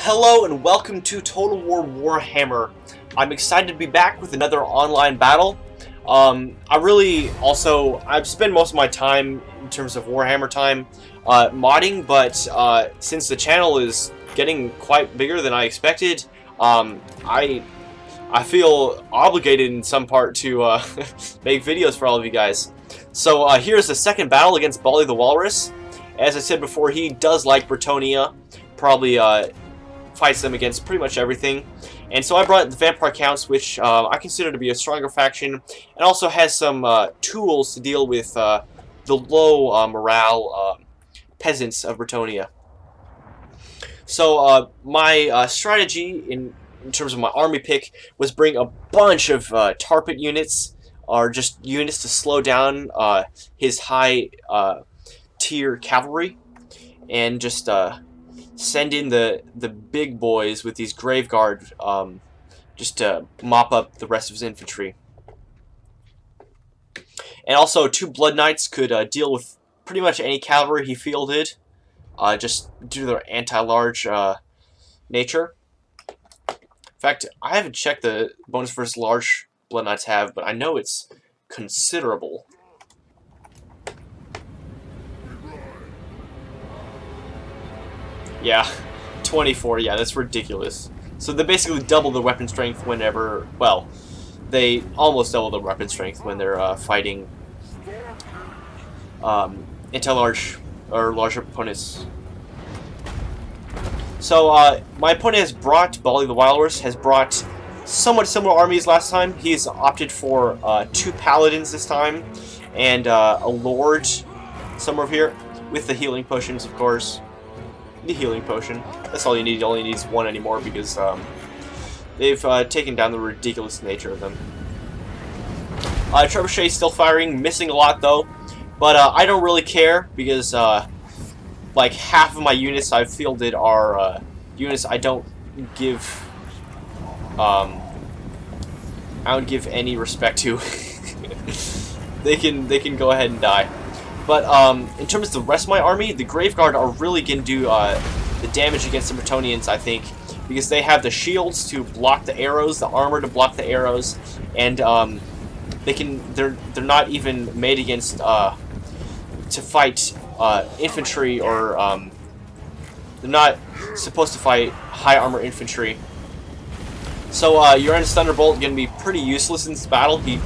Hello and welcome to Total War Warhammer. I'm excited to be back with another online battle. I've spent most of my time in terms of Warhammer time modding, but since the channel is getting quite bigger than I expected, I feel obligated in some part to make videos for all of you guys. So here's the second battle against Baldy the Walrus. As I said before, he does like Bretonnia, probably fights them against pretty much everything. And so I brought the Vampire Counts, which I consider to be a stronger faction, and also has some tools to deal with the low morale peasants of Bretonnia. So my strategy in terms of my army pick was bring a bunch of Tarpet units, or just units to slow down his high tier cavalry, and just send in the big boys with these Grave Guard just to mop up the rest of his infantry. And also 2 Blood Knights could deal with pretty much any cavalry he fielded, just due to their anti-large nature. In fact, I haven't checked the bonus versus large Blood Knights have, but I know it's considerable. Yeah, 24, yeah, that's ridiculous. So they basically double the weapon strength whenever, well, they almost double the weapon strength when they're fighting anti-large or larger opponents. So my opponent has brought, Baldy the Walrus has brought somewhat similar armies last time. He's opted for 2 paladins this time, and a lord somewhere over here, with the healing potions, of course. The healing potion. That's all you need. You only need 1 anymore because they've taken down the ridiculous nature of them. Trebuchet still firing, missing a lot though, but I don't really care because like half of my units I've fielded are units I don't give any respect to. They can go ahead and die. But in terms of the rest of my army, the Grave Guard are really going to do the damage against the Bretonnians, I think, because they have the shields to block the arrows, the armor to block the arrows, and they're not even made against to fight infantry, or they're not supposed to fight high armor infantry. So Uranus Thunderbolt is going to be pretty useless in this battle. He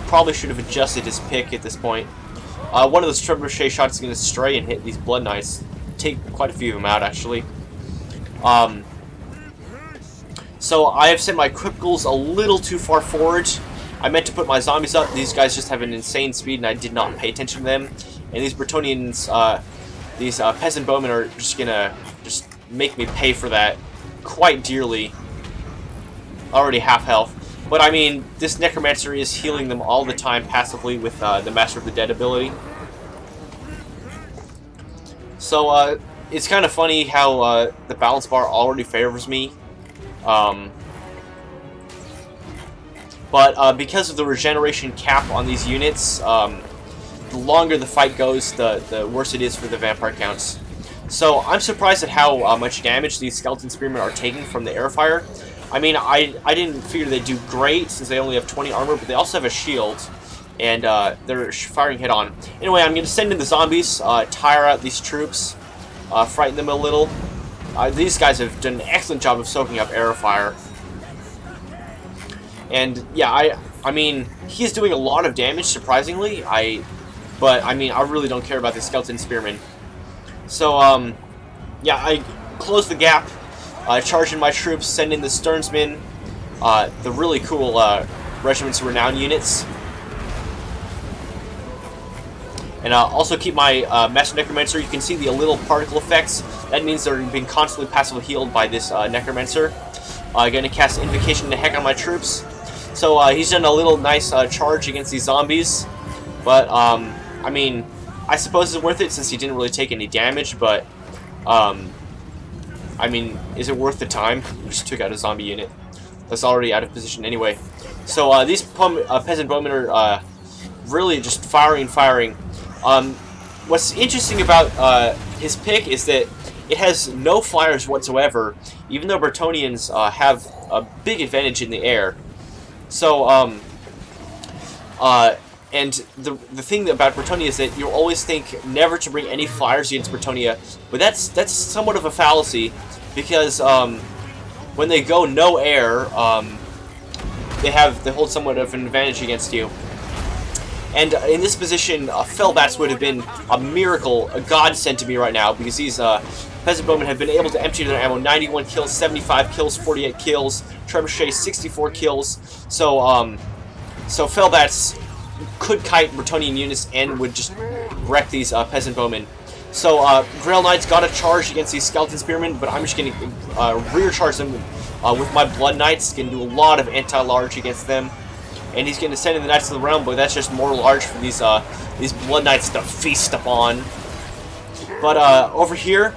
probably should have adjusted his pick at this point. One of those trebuchet shots is going to stray and hit these Blood Knights. Take quite a few of them out, actually. So I have sent my Cripples a little too far forward. I meant to put my zombies up. These guys just have an insane speed, and I did not pay attention to them. And these Bretonnians, these peasant bowmen are just going to make me pay for that quite dearly. Already half health. But I mean, this Necromancer is healing them all the time passively with the Master of the Dead ability. So it's kind of funny how the balance bar already favors me. But because of the regeneration cap on these units, the longer the fight goes, the worse it is for the Vampire Counts. So I'm surprised at how much damage these Skeleton Spearmen are taking from the air fire. I mean, I didn't figure they'd do great since they only have 20 armor, but they also have a shield, and they're firing head-on. Anyway, I'm going to send in the zombies, tire out these troops, frighten them a little. These guys have done an excellent job of soaking up arrow fire. And, yeah, I mean, he's doing a lot of damage, surprisingly, but, I mean, I really don't care about the Skeleton Spearmen. So, yeah, I closed the gap. Charge in my troops, send in the Sternsmen, the really cool Regiment's Renown units. And also keep my Master Necromancer. You can see the little particle effects. That means they're being constantly passively healed by this Necromancer. Going to cast Invocation to heck on my troops. So he's done a little nice charge against these zombies. But, I mean, I suppose it's worth it since he didn't really take any damage, but I mean, is it worth the time? We just took out a zombie unit that's already out of position anyway. So these peasant bowmen are really just firing. What's interesting about his pick is that it has no flyers whatsoever, even though Bretonnians have a big advantage in the air. So, and the thing about Bretonnia is that you'll always think never to bring any flyers against Bretonnia, but that's somewhat of a fallacy, because when they go no air, they hold somewhat of an advantage against you. And in this position, Fellbats would have been a miracle, a godsend to me right now, because these Peasant Bowmen have been able to empty their ammo. 91 kills, 75 kills, 48 kills, Trebuchet 64 kills. So so Fellbats could kite Bretonnian units and would just wreck these Peasant Bowmen. So Grail Knights got a charge against these Skeleton Spearmen, but I'm just going to rear charge them with my Blood Knights. Going to do a lot of anti-large against them. And he's going to send in the Knights of the Realm, but that's just more large for these Blood Knights to feast upon. But over here,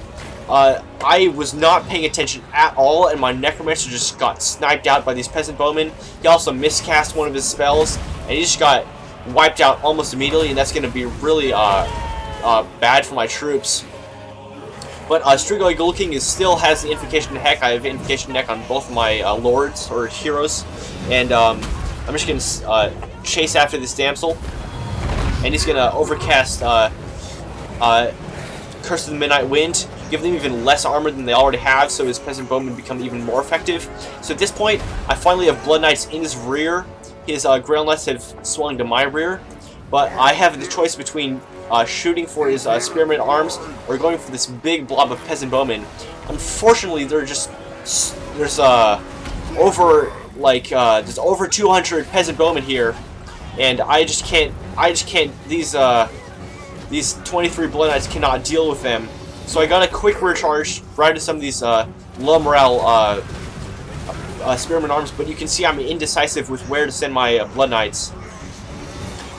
I was not paying attention at all, and my Necromancer just got sniped out by these Peasant Bowmen. He also miscast one of his spells, and he just got wiped out almost immediately, and that's going to be really bad for my troops. But Strigoi Ghoul King still has the Invocation Heck. I have Invocation Heck on both of my lords, or heroes, and I'm just going to chase after this damsel, and he's going to overcast Curse of the Midnight Wind, give them even less armor than they already have, so his Peasant Bowmen become even more effective. So at this point, I finally have Blood Knights in his rear. His Grail Knights have swung to my rear, but I have the choice between shooting for his Spearman arms or going for this big blob of Peasant Bowmen. Unfortunately, there's over 200 Peasant Bowmen here, and I just can't. These 23 Blood Knights cannot deal with them. So I got a quick rear charge right into some of these low morale Spearman arms, but you can see I'm indecisive with where to send my Blood Knights.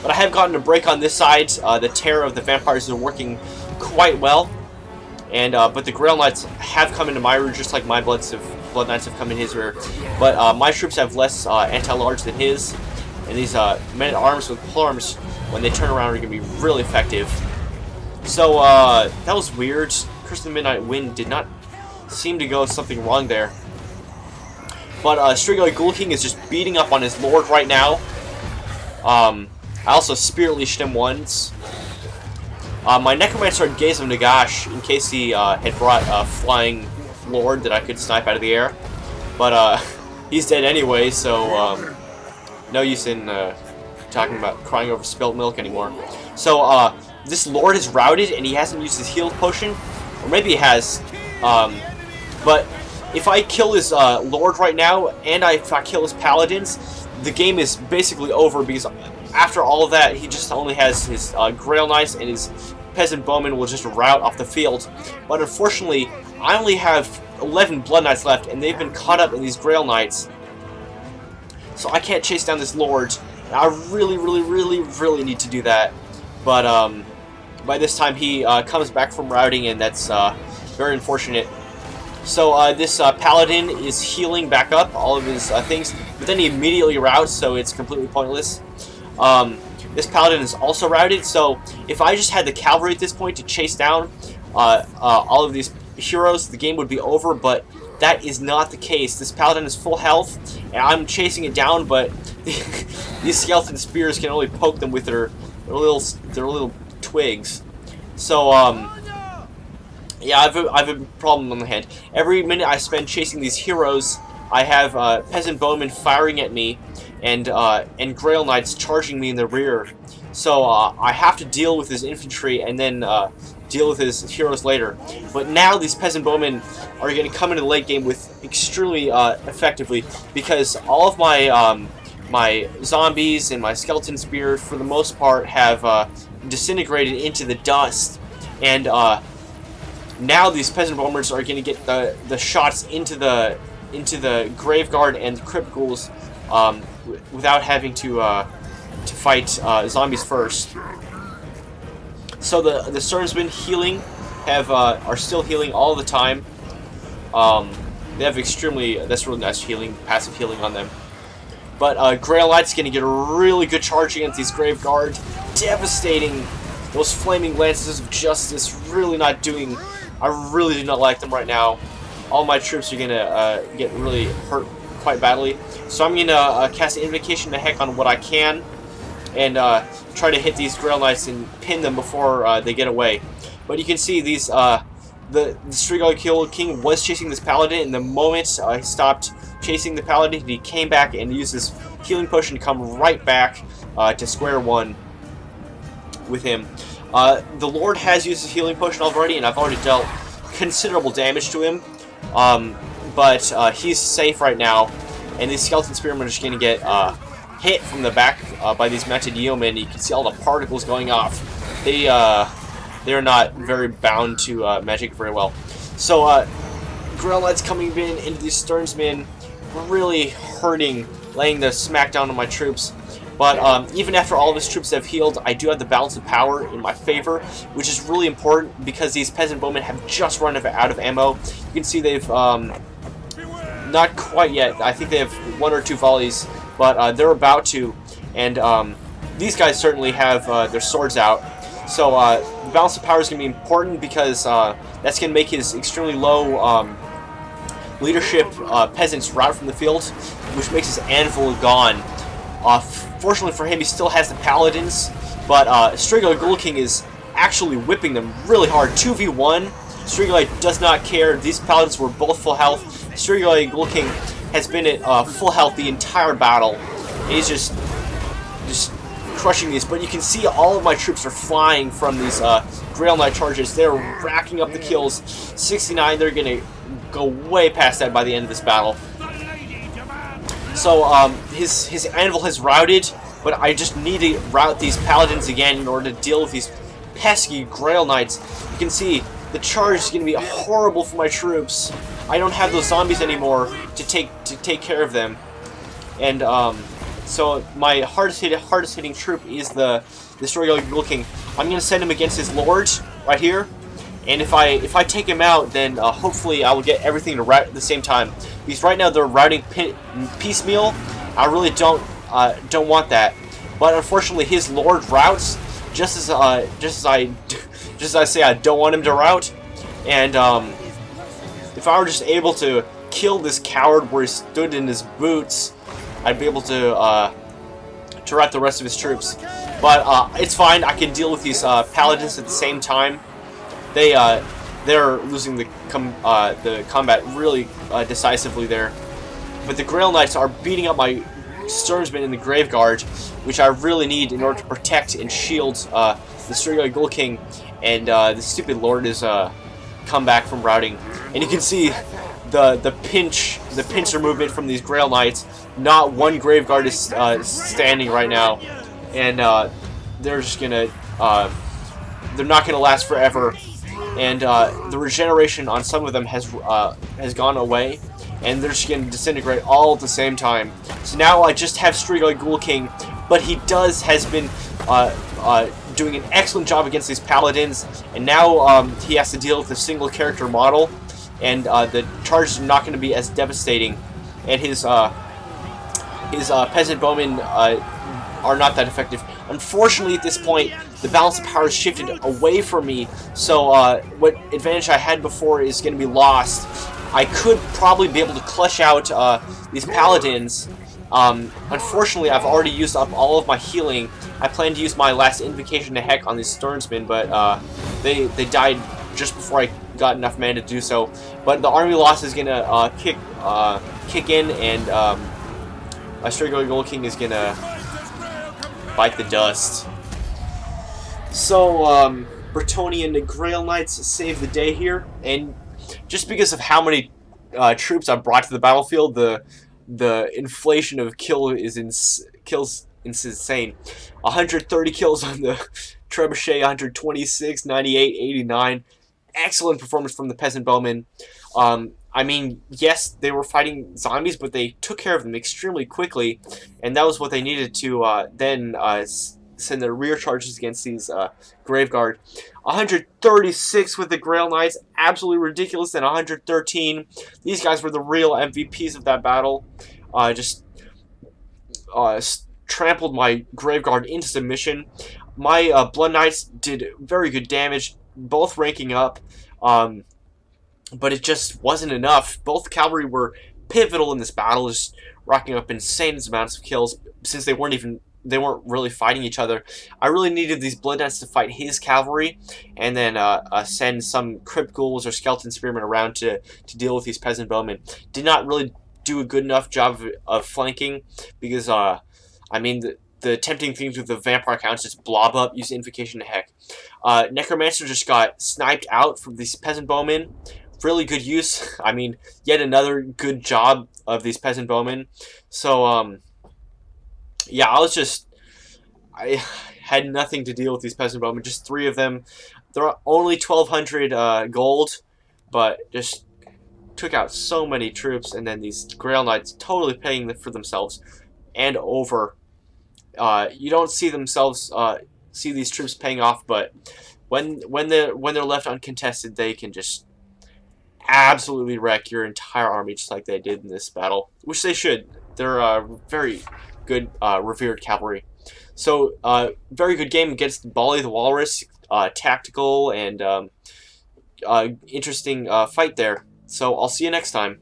But I have gotten a break on this side. The Terror of the Vampires is working quite well, and but the Grail Knights have come into my rear just like my Blood Knights have come in his rear. But my troops have less anti-large than his, and these men-at-arms with polearms, when they turn around, are going to be really effective. So that was weird. Curse of the Midnight Wind did not seem to go something wrong there. But Strigoi Ghoul King is just beating up on his lord right now. I also Spirit Leashed him once. My Necromancer had Gaze of Nagash in case he had brought a flying lord that I could snipe out of the air. But he's dead anyway, so no use in talking about crying over spilt milk anymore. So this lord is routed and he hasn't used his heal potion, or maybe he has. But if I kill his lord right now and if I kill his paladins, the game is basically over, because after all of that, he just only has his Grail Knights, and his Peasant Bowmen will just rout off the field. But unfortunately, I only have 11 Blood Knights left, and they've been caught up in these Grail Knights. So I can't chase down this lord. I really need to do that. But by this time, he comes back from routing, and that's very unfortunate. So this Paladin is healing back up all of his things, but then he immediately routs, so it's completely pointless. This Paladin is also routed, so if I just had the cavalry at this point to chase down all of these heroes, the game would be over, but that is not the case. This Paladin is full health, and I'm chasing it down, but these Skeleton Spears can only poke them with their little twigs. So, yeah, I have a problem on the hand. Every minute I spend chasing these heroes, I have Peasant Bowmen firing at me, and Grail Knights charging me in the rear. So I have to deal with his infantry and then deal with his heroes later. But now these Peasant Bowmen are going to come into the late game with extremely effectively, because all of my my zombies and my Skeleton Spear, for the most part, have disintegrated into the dust, and now these Peasant Bombers are going to get the shots into the Graveguard and the Crypt Ghouls without having to fight zombies first. So the Sturmsmen healing are still healing all the time. They have that's really nice healing, passive healing on them. But Grail Knight's going to get a really good charge against these Graveguard, devastating those Flaming Lances of Justice, really not doing I really do not like them right now. All my troops are gonna get really hurt quite badly. So I'm gonna cast Invocation to heck on what I can, and try to hit these Grail Knights and pin them before they get away. But you can see these the Strigoi King was chasing this Paladin, and the moment he stopped chasing the Paladin, he came back and used his healing potion to come right back to square one with him. The Lord has used his healing potion already, and I've already dealt considerable damage to him. But he's safe right now, and these Skeleton Spearmen are just going to get hit from the back by these mounted yeomen. You can see all the particles going off. They're not very bound to magic very well. So Grail Knights coming in into these Sternsmen, really hurting, laying the smackdown on my troops. But even after all of his troops have healed, I do have the balance of power in my favor, which is really important because these peasant bowmen have just run out of ammo. You can see they've not quite yet. I think they have 1 or 2 volleys, but they're about to. And these guys certainly have their swords out. So the balance of power is going to be important because that's going to make his extremely low leadership peasants rout from the field, which makes his anvil gone. Fortunately for him, he still has the Paladins, but Strigoi Ghoul King is actually whipping them really hard. 2v1, Strigoi does not care. These Paladins were both full health. Strigoi Ghoul King has been at full health the entire battle. He's just crushing these, but you can see all of my troops are flying from these Grail Knight charges. They're racking up the kills. 69, they're going to go way past that by the end of this battle. So his anvil has routed, but I just need to rout these Paladins again in order to deal with these pesky Grail Knights. You can see the charge is going to be horrible for my troops. I don't have those zombies anymore to take care of them, and so my hardest hitting troop is the Strigoi Ghoul King. I'm going to send him against his lord right here, and if I take him out, then hopefully I will get everything to rout at the same time. Because right now they're routing piecemeal. I really don't want that. But unfortunately, his lord routes just as I say I don't want him to rout. And if I were just able to kill this coward where he stood in his boots, I'd be able to rout the rest of his troops. But it's fine. I can deal with these paladins at the same time. They're losing the combat really decisively there. But the Grail Knights are beating up my Sternsmen in the Graveguard, which I really need in order to protect and shield the Strigoi Ghoul King. And the stupid Lord is come back from routing. And you can see the pincer movement from these Grail Knights. Not one Graveguard is standing right now, and they're just gonna they're not gonna last forever. And the regeneration on some of them has gone away, and they're just going to disintegrate all at the same time. So now I just have Strigoi Ghoul King, but he has been doing an excellent job against these Paladins, and now he has to deal with a single character model, and the charges are not going to be as devastating, and his peasant bowmen are not that effective. Unfortunately, at this point, the balance of power has shifted away from me, so what advantage I had before is going to be lost. I could probably be able to clutch out these Paladins. Unfortunately, I've already used up all of my healing. I plan to use my last Invocation to heck on these Sternsmen, but they died just before I got enough mana to do so. But the army loss is going to kick in, and my Strigoi Ghoul King is going to bite the dust. So, Bretonnia and the Grail Knights save the day here, and just because of how many troops I've brought to the battlefield, the inflation of kills is insane. 130 kills on the Trebuchet, 126, 98, 89. Excellent performance from the Peasant Bowmen. I mean, yes, they were fighting zombies, but they took care of them extremely quickly, and that was what they needed to then send their rear charges against these Graveguard. 136 with the Grail Knights, absolutely ridiculous, and 113. These guys were the real MVPs of that battle. Just trampled my Graveguard into submission. My Blood Knights did very good damage, both ranking up. but it just wasn't enough. Both cavalry were pivotal in this battle, just racking up insane amounts of kills since they weren't really fighting each other. I really needed these Blood Knights to fight his cavalry, and then send some Crypt Ghouls or Skeleton Spearmen around to deal with these Peasant Bowmen. Did not really do a good enough job of flanking, because I mean the tempting things with the Vampire Counts just blob up, use Invocation to heck. Necromancer just got sniped out from these Peasant Bowmen. Really good use. I mean, yet another good job of these Peasant Bowmen. So, yeah, I had nothing to deal with these Peasant Bowmen. Just 3 of them. They're only 1,200 gold, but just took out so many troops. And then these Grail Knights totally paying for themselves and over. You don't see these troops paying off, but when they're left uncontested, they can just absolutely wreck your entire army, just like they did in this battle, which they should. They're very good, revered cavalry. So, very good game against Bali the Walrus. Tactical and interesting fight there. So, I'll see you next time.